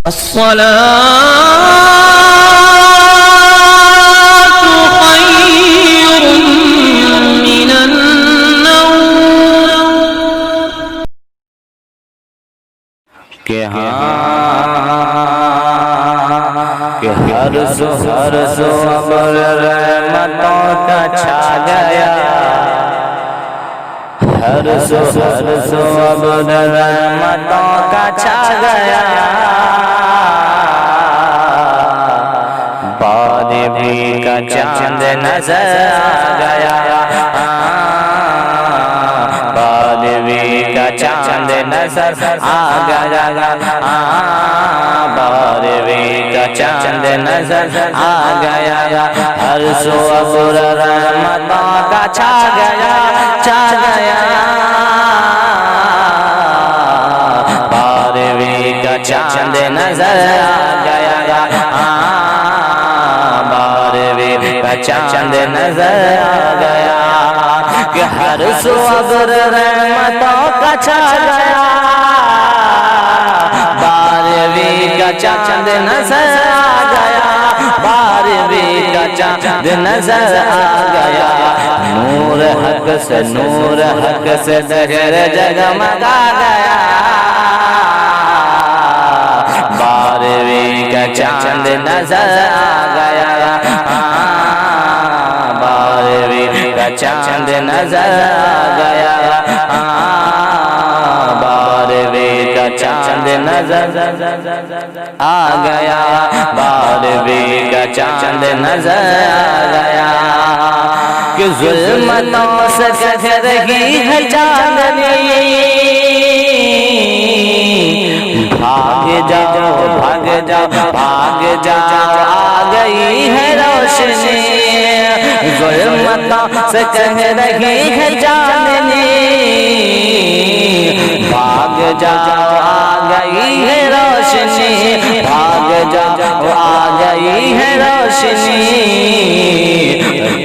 الصلاة خير من النوم کہ ہر سو ابر رحمتوں کا چھا گیا، ہر سو ابر رحمتوں کا چھا گیا، بادی کا چاند نظر آ گیا، بادی کا چاند نظر آ گیا، بادی کا چاند نظر آ گیا، ہر سو ابر رحمتوں کا چھا گیا، چھا گیا، بادی کا چاند نظر آ گیا، بادی کا چاند نظر آ گیا، کہ ہر سو ابر رحمتوں کا چھا گیا، بارہویں کا چاند نظر آ گیا، بارہویں کا چاند نظر آ گیا، نور حق سے دہر جگمگا گیا، بارہویں کا چاند نظر آ گیا، بارہویں کا چاند نظر آ گیا، بارہویں کا چاند نظر آ گیا، بارہویں کا چاند نظر آ گیا، کہ ظلمتوں سے کہہ رہی ہے چاندنی، بھاگ جاؤ بھاگ جاؤ بھاگ جاؤ، آ گئی ہے روشنی، ظلمتوں سے کہہ رہی ہے چاندنی، بھاگ جاؤ آ گئی ہے روشنی، بھاگ جاؤ آ گئی ہے روشنی،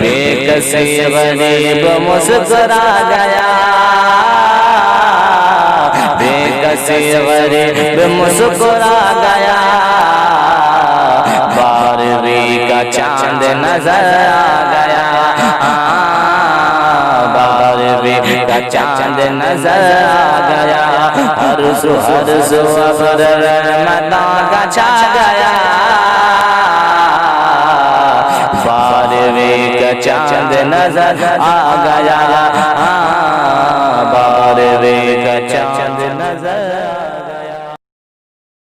بے کسی غریب مسکرا گیا، بے کسی غریب مسکرا گیا، بارہویں کا چاند نظر آ گیا، بارہویں کا چاند نظر آ گیا، ہر سو ابر رحمتوں کا چھا گیا، بارہویں کا چاند نظر آ گیا، بارہویں کا چاند نظر